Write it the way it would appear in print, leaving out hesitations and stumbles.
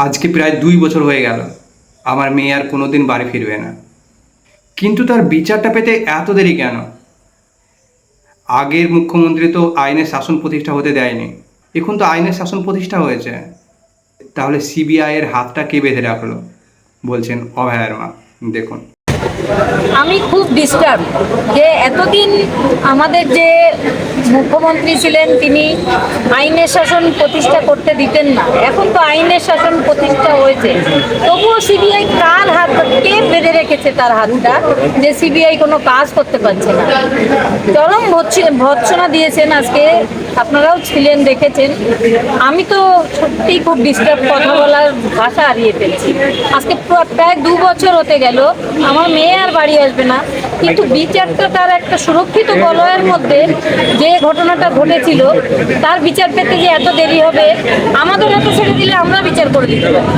আজকে প্রায় 2 বছর হয়ে গেল আমার মেয়ে আর কোনোদিন বাড়ি ফিরবে না, কিন্তু তার বিচারটা পেতে এত দেরি কেন? আগের মুখ্যমন্ত্রী তো আইনের শাসন প্রতিষ্ঠা হতে দেয়নি, এখন তো আইনের শাসন প্রতিষ্ঠা হয়েছে। তাহলে সিবিআইয়ের হাতটা কে বেঁধে রাখলো? বলছেন অভয়ার মা। দেখুন, আমি খুব ডিস্টার্ব যে এতদিন আমাদের যে মুখ্যমন্ত্রী ছিলেন তিনি আইনের শাসন প্রতিষ্ঠা করতে দিতেন না। এখন তো আইনের শাসন প্রতিষ্ঠা হয়েছে, তবুও সিবিআই কার হাত, কে বেঁধে রেখেছে তার হাতটা যে সিবিআই কোনো কাজ করতে পারছে না। চরম ভৎসনা দিয়েছেন আজকে, আপনারাও ছিলেন, দেখেছেন। আমি তো সত্যিই খুব ডিস্টার্ব, কথা বলার ভাষা হারিয়ে ফেলছি। আজকে প্রায় 2 বছর হতে গেল, আমার মেয়ে আর বাড়ি আসবে না, কিন্তু বিচারটা তার একটা সুরক্ষিত বলয়ের মধ্যে যে ঘটনাটা ঘটেছিল তার বিচার পেতে যে এত দেরি হবে, আমাদের হাতে ছেড়ে দিলে আমরা বিচার করে দিতে পারি।